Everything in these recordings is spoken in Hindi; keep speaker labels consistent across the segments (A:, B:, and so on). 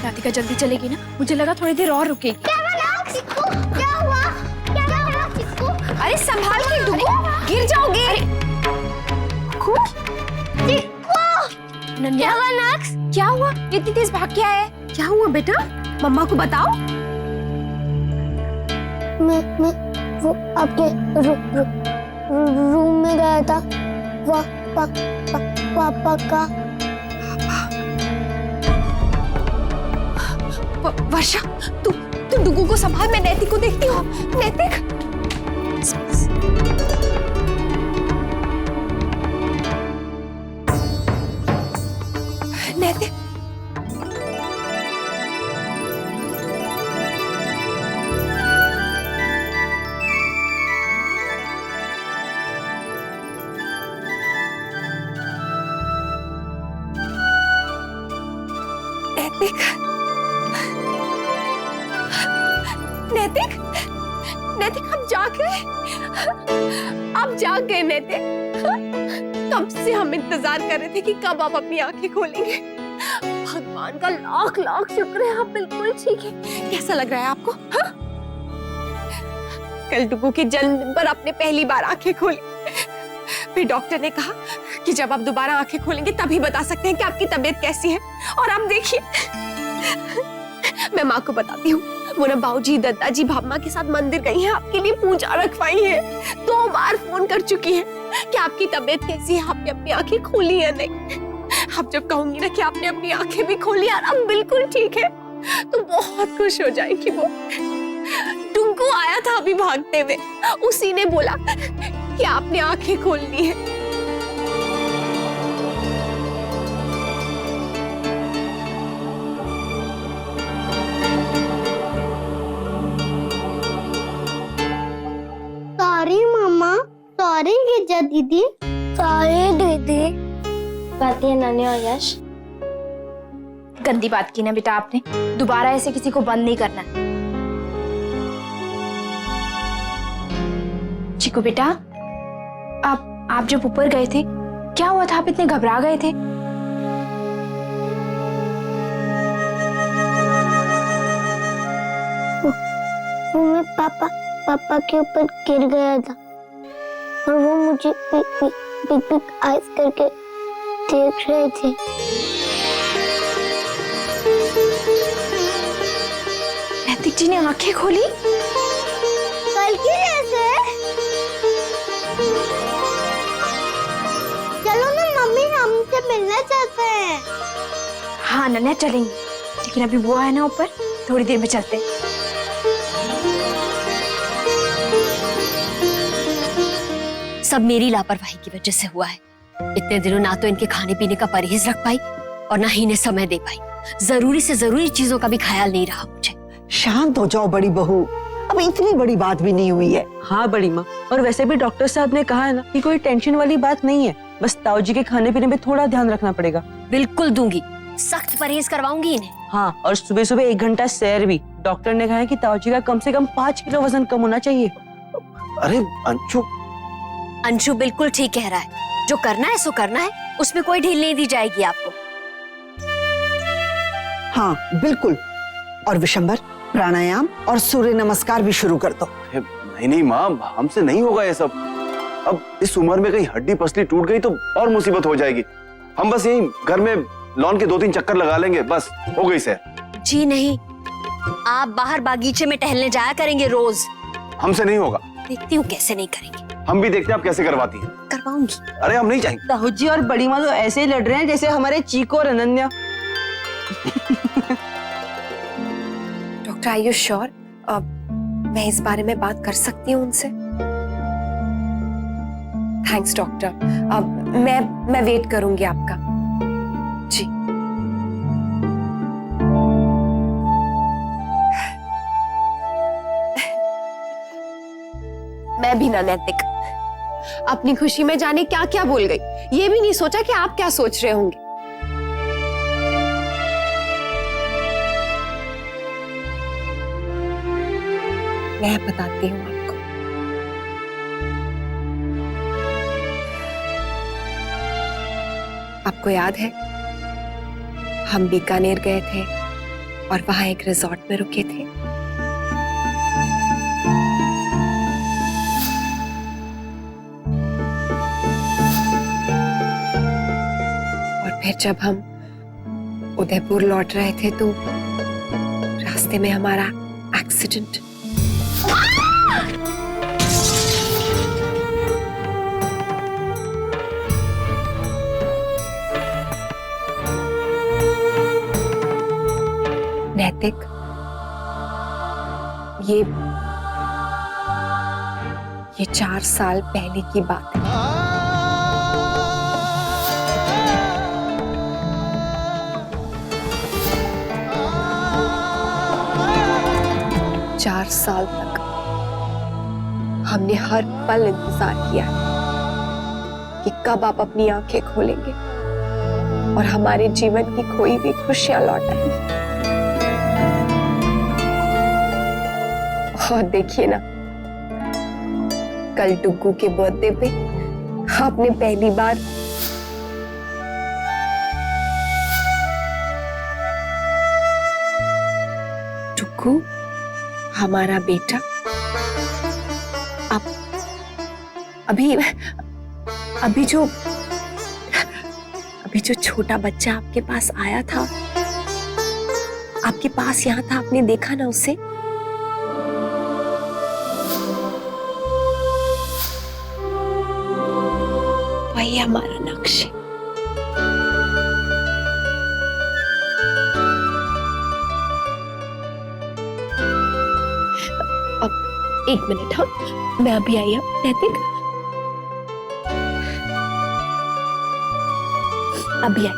A: राधिका जल्दी चलेगी ना, मुझे लगा थोड़ी देर और रुकेगी।
B: क्या हुआ चिक्कू? क्या हुआ? क्या हुआ चिक्कू?
A: अरे संभाल के डुगू, गिर जाओगे। चिक्कू नन्या, क्या हुआ? इतनी तेज भाग के आया है? क्या हुआ बेटा, मम्मा को बताओ।
B: मैं वो आपके रूम में गया था, पापा का।
A: वर्षा, तू डुगू को संभाल, मैं नैतिक को देखती हूँ। नैतिक, नैतिक, नैतिक, नैतिक आप जाग गए, आप जाग गए नैतिक। कब से हम इंतजार कर रहे थे कि कब आप अपनी आंखें खोलेंगे। भगवान का लाख लाख शुक्र है आप बिल्कुल ठीक है। कैसा लग रहा है आपको? हाँ? कल डुगू के जन्मदिन पर आपने पहली बार आंखें खोली, फिर डॉक्टर ने कहा कि जब आप दोबारा आंखें खोलेंगे तभी बता सकते हैं कि आपकी तबीयत कैसी है। और आप देखिए, मैं माँ को बताती हूँ, वो ना बाऊजी, दादाजी, भाभा के साथ मंदिर गई हैं, आपके लिए पूजा रखवाई है। 2 बार फोन कर चुकी है कि आपकी तबीयत कैसी है, आपने अपनी आंखें खोली या नहीं। आप जब कहूंगी ना कि आपने अपनी आंखें भी खोली और अब बिल्कुल ठीक है, तो बहुत खुश हो जाएगी वो। टुंकू आया था अभी भागते हुए, उसी ने बोला कि आपने आंखें खोल ली है।
B: सॉरी मामा, सॉरी गिजा दीदी, सॉरी दीदी। कहती है नन्या और यश।
A: गंदी बात की ना बेटा आपने, दोबारा ऐसे किसी को बंद नहीं करना। चिकू बेटा, आप जब ऊपर गए थे, क्या हुआ था? आप इतने घबरा गए थे।
B: वो मैं पापा के ऊपर गिर गया था और वो मुझे बिग आइज करके देख रहे थे।
A: नैतिक जी ने आंखें खोली
B: कल की जैसे। चलो ना मम्मी, हमसे मिलना चाहते हैं।
A: हाँ नन्या चलेंगे, लेकिन अभी वो है ना ऊपर, थोड़ी देर में चलते हैं।
C: सब मेरी लापरवाही की वजह से हुआ है। इतने दिनों ना तो इनके खाने पीने का परहेज रख पाई और ना ही इन्हें समय दे पाई। जरूरी से जरूरी चीजों का भी ख्याल नहीं रहा मुझे।
D: शांत हो जाओ बड़ी बहू, अब इतनी बड़ी बात भी नहीं हुई है।
E: हाँ बड़ी माँ, और वैसे भी डॉक्टर साहब ने कहा है ना कि कोई टेंशन वाली बात नहीं है, बस ताऊ जी के खाने पीने में थोड़ा ध्यान रखना पड़ेगा।
C: बिल्कुल दूंगी, सख्त परहेज करवाऊंगी इन्हें।
E: हाँ, और सुबह सुबह 1 घंटा सैर भी। डॉक्टर ने कहा है कि ताऊ जी का कम से कम 5 किलो वजन कम होना चाहिए।
F: अरे अंशु,
C: अंशु बिल्कुल ठीक कह रहा है, जो करना है सो करना है, उसमें कोई ढील नहीं दी जाएगी आपको।
D: हाँ बिल्कुल, और विशंबर प्राणायाम और सूर्य नमस्कार भी शुरू कर दो।
F: नहीं नहीं माँ, हमसे नहीं होगा ये सब। अब इस उम्र में कहीं हड्डी पसली टूट गई तो और मुसीबत हो जाएगी। हम बस यहीं घर में लॉन के 2-3 चक्कर लगा लेंगे, बस हो गई सैर।
C: जी नहीं, आप बाहर बागीचे में टहलने जाया करेंगे रोज।
F: हमसे नहीं होगा।
C: देखती हूँ कैसे नहीं करेंगे।
F: हम भी देखते हैं आप कैसे करवाती हैं।
C: करवाऊंगी।
F: अरे हम नहीं चाहेंगे।
E: ताऊ जी और बड़ी माँ तो ऐसे ही लड़ रहे हैं जैसे हमारे चीको और Ananya.
A: Doctor R you sure? मैं इस बारे में बात कर सकती हूँ उनसे? Thanks doctor. मैं वेट करूंगी आपका। जी। मैं भी ना नैतिक, अपनी खुशी में जाने क्या क्या बोल गई, ये भी नहीं सोचा कि आप क्या सोच रहे होंगे। मैं बताती हूँ आपको। आपको याद है हम बीकानेर गए थे और वहां एक रिजॉर्ट में रुके थे। और फिर जब हम उदयपुर लौट रहे थे तो रास्ते में हमारा एक्सीडेंट। नैतिक, ये 4 साल पहले की बात है। चार साल तक हमने हर पल इंतजार किया कि कब आप अपनी आंखें खोलेंगे और हमारे जीवन की खोई हुई खुशियां लौट आएंगी। और देखिए ना, कल टुक्कू के बर्थडे पे आपने पहली बार टुक्कू, हमारा बेटा, आप अभी जो छोटा बच्चा आपके पास आया था, आपके पास यहाँ था, आपने देखा ना उसे? वही हमारा नक्श है। अब 1 मिनट, हाँ, मैं अभी आई हूँ। नैतिक, अभी आई।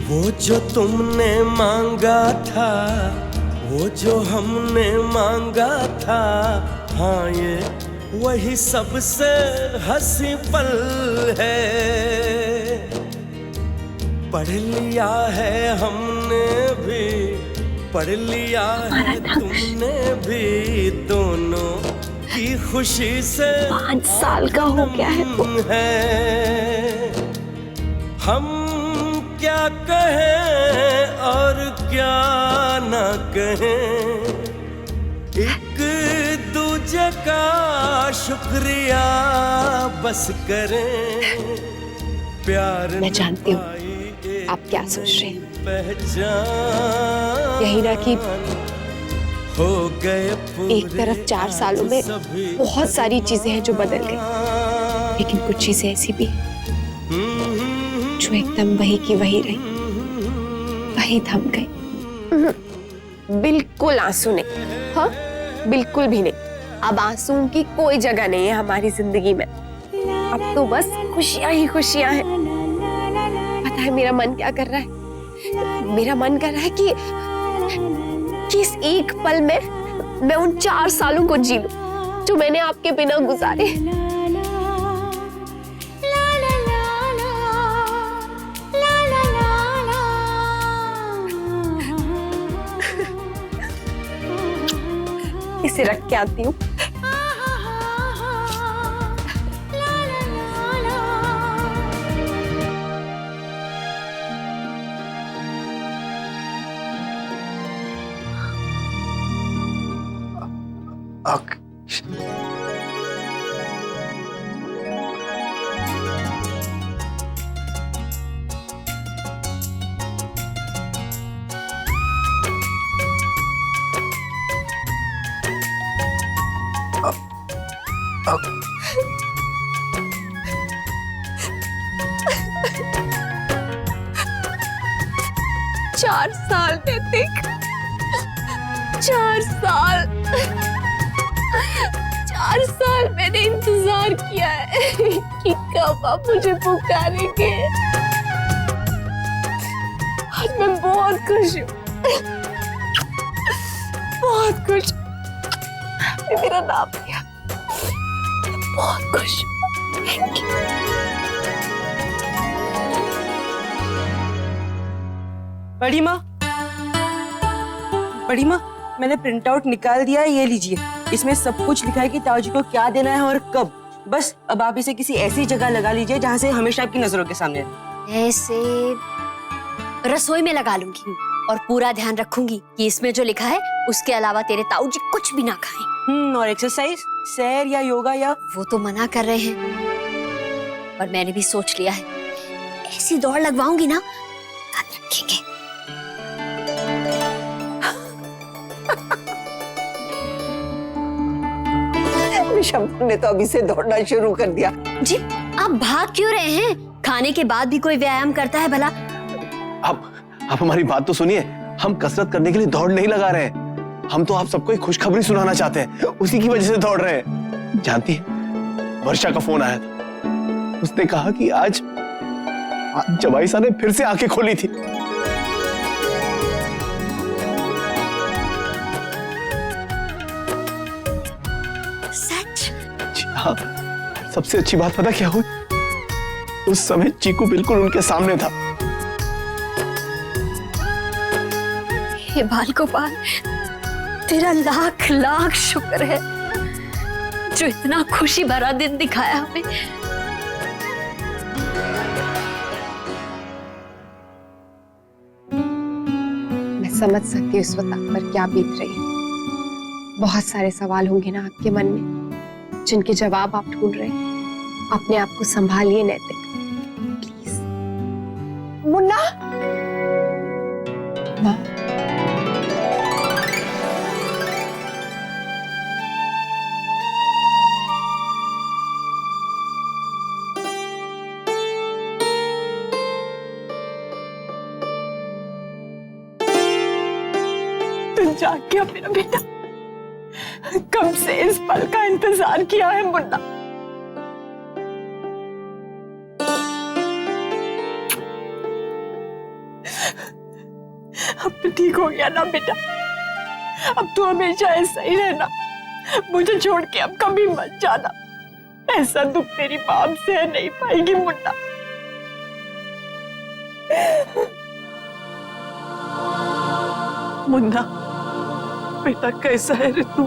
G: वो जो तुमने मांगा था, वो जो हमने मांगा था, हाँ ये वही सबसे हंसी पल है। पढ़ लिया है हमने भी, पढ़ लिया है तुमने भी, दोनों की खुशी से
A: 5 साल का हो गया है वो।
G: हम क्या कहें और क्या ना कहें, एक दूजे का शुक्रिया बस करें। प्यार
A: मैं जानती हूँ आप क्या सोच रहे हैं। यही ना कि
G: हो गए
A: एक तरफ 4 सालों में बहुत सारी चीजें हैं जो बदल गई, लेकिन कुछ चीजें ऐसी भी हैं जो एकदम वही की वही रही, वही थम गई। बिल्कुल आंसू नहीं, हाँ बिल्कुल भी नहीं। अब आंसुओं की कोई जगह नहीं है हमारी जिंदगी में। अब तो बस खुशियां ही खुशियां हैं। पता है मेरा मन क्या कर रहा है? मेरा मन कर रहा है कि इस एक पल में मैं उन 4 सालों को जी लूं जो मैंने आपके बिना गुजारे। इसे रख के आती हूँ। चार साल नैतिक, 4 साल, 4 साल मैंने इंतजार किया है कि कब आप मुझे पुकारेंगे। आज मैं बहुत खुश हूँ, बहुत खुश। आपने मेरा नाम लिया, बहुत खुश हूँ। Thank you.
E: बड़ी माँ, बड़ी माँ, मैंने प्रिंट आउट निकाल दिया है, ये लीजिए। इसमें सब कुछ लिखा है कि ताऊ जी को क्या देना है और कब। बस अब आप इसे किसी ऐसी जगह लगा लीजिए जहाँ से हमेशा आपकी नजरों के सामने रहे।
C: ऐसे रसोई में लगा लूंगी और पूरा ध्यान रखूंगी कि इसमें जो लिखा है उसके अलावा तेरे ताऊ जी कुछ भी ना खाएं।
E: और एक्सरसाइज, सैर या योगा या
C: वो तो मना कर रहे हैं, पर मैंने भी सोच लिया है ऐसी दौड़ लगवाऊंगी ना, याद रखेंगे।
D: विशंबर ने तो अभी से दौड़ना शुरू कर दिया।
C: जी आप भाग क्यों रहे हैं? खाने के बाद भी कोई व्यायाम करता है भला?
F: आप हमारी बात तो सुनिए, हम कसरत करने के लिए दौड़ नहीं लगा रहे हैं। हम तो आप सबको एक खुशखबरी सुनाना चाहते हैं, उसी की वजह से दौड़ रहे हैं। जानती है, वर्षा का फोन आया था, उसने कहा कि आज जवाई साहब ने फिर से आंखें खोली थी।
C: सच?
F: जी हाँ, सबसे अच्छी बात पता क्या हुई? उस समय चीकू बिल्कुल उनके सामने था।
C: हे बाल गोपाल, तेरा लाख लाख शुक्र है जो इतना खुशी भरा दिन दिखाया हमें।
A: मैं समझ सकती हूँ इस वक्त आप पर क्या बीत रही है। बहुत सारे सवाल होंगे ना आपके मन में जिनके जवाब आप ढूंढ रहे हैं। अपने आप को संभालिए नैतिक, प्लीज। मुन्ना, माँ, तुम जाग गया मेरा बेटा। कब से इस पल का इंतजार किया है मुन्ना। अब तो ठीक हो गया ना बेटा। अब तो हमेशा ऐसा ही रहना, मुझे छोड़ के अब कभी मत जाना। ऐसा दुख तेरी मां सह नहीं पाएगी मुन्ना। मुन्ना बेटा, कैसा है रे तू?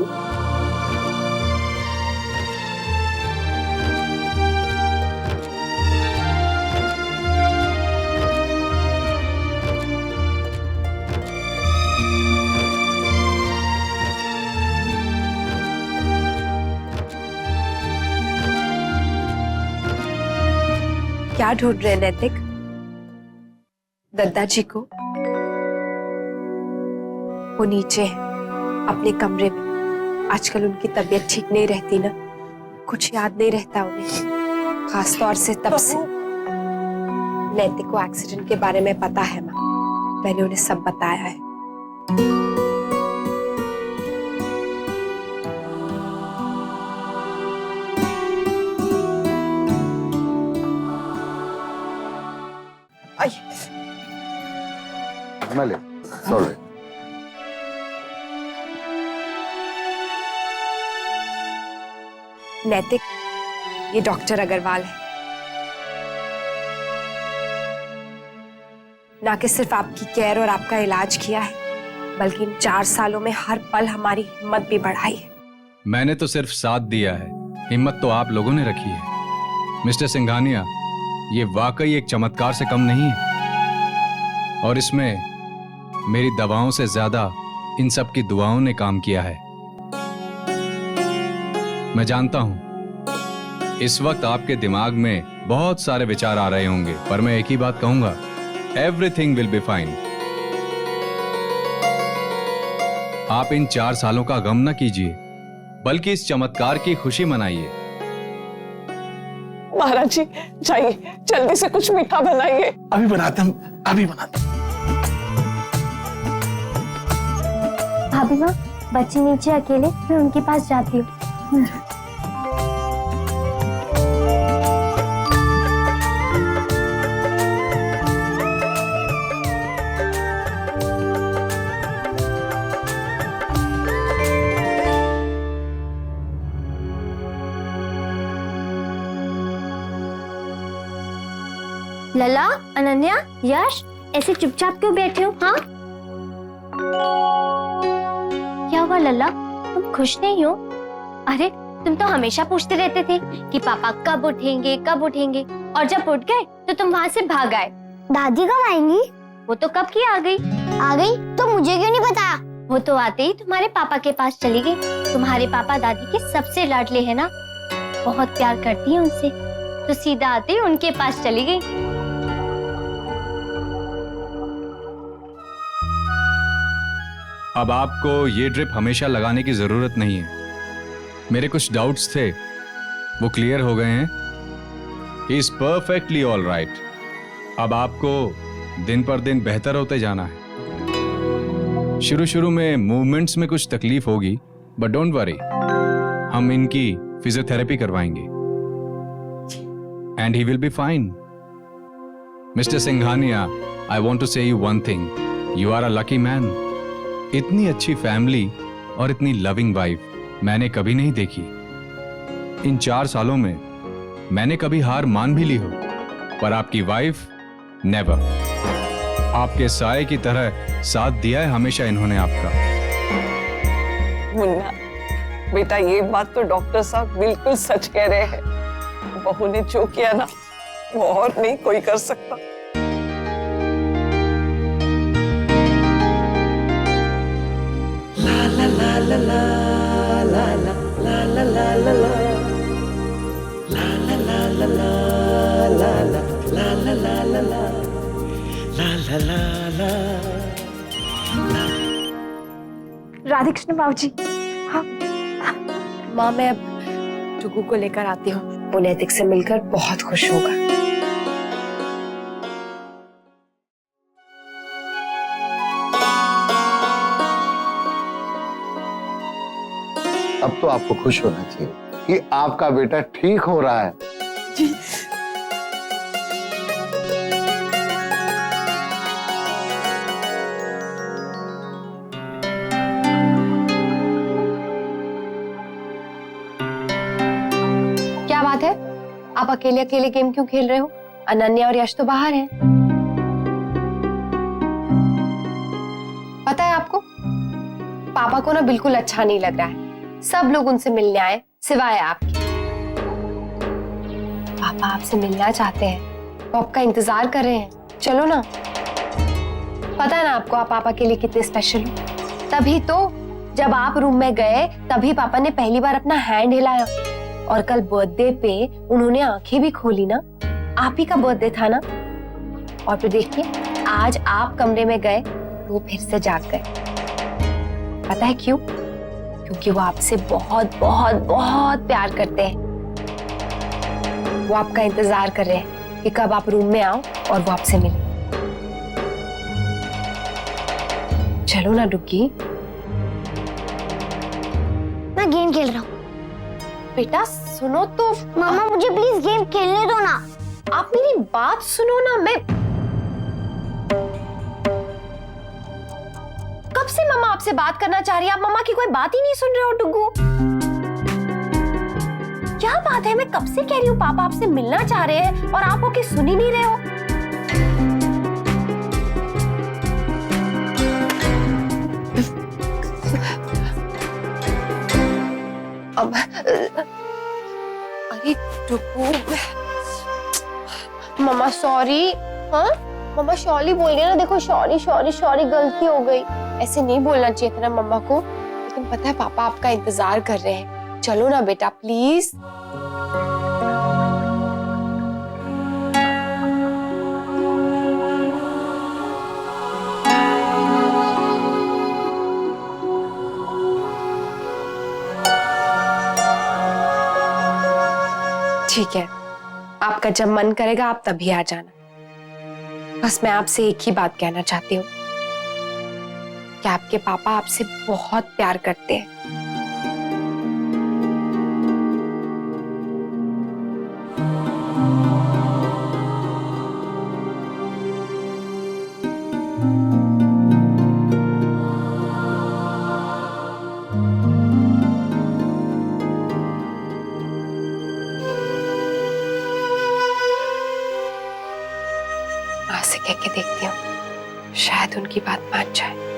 A: क्या ढूंढ रहे नैतिक? दद्दा जी को? वो नीचे है अपने कमरे में। आजकल उनकी तबीयत ठीक नहीं रहती ना, कुछ याद नहीं रहता उन्हें, खास तौर से तब से। नैतिक को एक्सीडेंट के बारे में पता है माँ, मैंने उन्हें सब बताया है।
F: सॉरी।
A: नैतिक, ये डॉक्टर अग्रवाल है। ना कि सिर्फ आपकी केयर और आपका इलाज किया है, बल्कि इन 4 सालों में हर पल हमारी हिम्मत भी बढ़ाई है।
H: मैंने तो सिर्फ साथ दिया है, हिम्मत तो आप लोगों ने रखी है। मिस्टर सिंघानिया, ये वाकई एक चमत्कार से कम नहीं है, और इसमें मेरी दवाओं से ज्यादा इन सब की दुआओं ने काम किया है। मैं जानता हूं इस वक्त आपके दिमाग में बहुत सारे विचार आ रहे होंगे, पर मैं एक ही बात कहूंगा, एवरीथिंग विल बी फाइन। आप इन 4 सालों का गम न कीजिए, बल्कि इस चमत्कार की खुशी मनाइए।
I: महाराज जी, जाइए जल्दी से कुछ मीठा बनाइए।
F: अभी बनाते हम, अभी बनाते।
B: भाभी माँ, बच्चे नीचे अकेले, मैं उनके पास जाती हूँ। लला, अनन्या, यश, ऐसे चुपचाप क्यों बैठे हो? हाँ, क्या हुआ लल्ला, तुम खुश नहीं हो? अरे तुम तो हमेशा पूछते रहते थे कि पापा कब उठेंगे कब उठेंगे, और जब उठ गए तो तुम वहाँ से भाग आए। दादी कब आएंगी? वो तो कब की आ गई। आ गई तो मुझे क्यों नहीं बताया? वो तो आते ही तुम्हारे पापा के पास चली गई। तुम्हारे पापा दादी के सबसे लाडले हैं ना, बहुत प्यार करती है उनसे, तो सीधा आते ही उनके पास चली गई।
H: अब आपको ये ड्रिप हमेशा लगाने की जरूरत नहीं है। मेरे कुछ डाउट्स थे, वो क्लियर हो गए हैं। He is perfectly all right. अब आपको दिन पर दिन बेहतर होते जाना है। शुरू शुरू में मूवमेंट्स में कुछ तकलीफ होगी, बट डोंट वरी, हम इनकी फिजियोथेरेपी करवाएंगे and he will be fine. Mister Singhania, I want to say you one thing, you are a lucky man. इतनी अच्छी फैमिली और इतनी लविंग वाइफ मैंने कभी नहीं देखी। इन 4 सालों में मैंने कभी हार मान भी ली हो, पर आपकी वाइफ नेवर। आपके साए की तरह साथ दिया है हमेशा इन्होंने आपका।
I: मुन्ना बेटा, ये बात तो डॉक्टर साहब बिल्कुल सच कह रहे हैं। बहू ने जो किया ना, वो और नहीं कोई कर सकता।
A: राधे कृष्ण बाबूजी। हाँ माँ, मैं अब टुकू को लेकर आती हूँ। वो नैतिक से मिलकर बहुत खुश होगा।
J: अब तो आपको खुश होना चाहिए कि आपका बेटा ठीक हो रहा है।
A: क्या बात है, आप अकेले अकेले गेम क्यों खेल रहे हो? अनन्या और यश तो बाहर हैं। पता है आपको, पापा को ना बिल्कुल अच्छा नहीं लग रहा है। सब लोग उनसे मिलने आए सिवाय आपके। पापा आपसे मिलना चाहते हैं, वो आपका इंतजार कर रहे हैं। चलो ना। पता है ना आपको, आप पापा के लिए कितने स्पेशल हो। तभी तो जब आप रूम में गए तभी पापा ने पहली बार अपना हैंड हिलाया, और कल बर्थडे पे उन्होंने आंखें भी खोली ना। आप ही का बर्थडे था ना। और फिर देखिए, आज आप कमरे में गए तो वो फिर से जाग गए। पता है क्यों? क्योंकि वो आपसे बहुत बहुत बहुत प्यार करते हैं। वो आपका इंतजार कर रहे हैं कि कब आप रूम में आओ और वो आपसे मिले। चलो ना डुग्गी।
B: मैं गेम खेल रहा हूँ।
A: बेटा सुनो तो।
B: मामा मुझे प्लीज गेम खेलने दो ना।
A: आप मेरी बात सुनो ना। मैं कब से मामा आपसे बात करना चाह रही है, आप मामा की कोई बात ही नहीं सुन रहे हो डुग्गू। क्या बात है, मैं कब से कह रही हूँ पापा आपसे मिलना चाह रहे हैं और आप ओके सुन ही नहीं रहे हो। अब अरे डुग्गू, मामा सॉरी। हाँ मम्मा सॉरी बोल गए ना। देखो सॉरी सॉरी सॉरी, गलती हो गई। ऐसे नहीं बोलना चाहिए था ना मम्मा को। लेकिन पता है पापा आपका इंतजार कर रहे हैं। चलो ना बेटा प्लीज। ठीक है, आपका जब मन करेगा आप तभी आ जाना। बस मैं आपसे एक ही बात कहना चाहती हूँ कि आपके पापा आपसे बहुत प्यार करते हैं। माँ से कह के देखती हूँ। शायद उनकी बात मान जाए।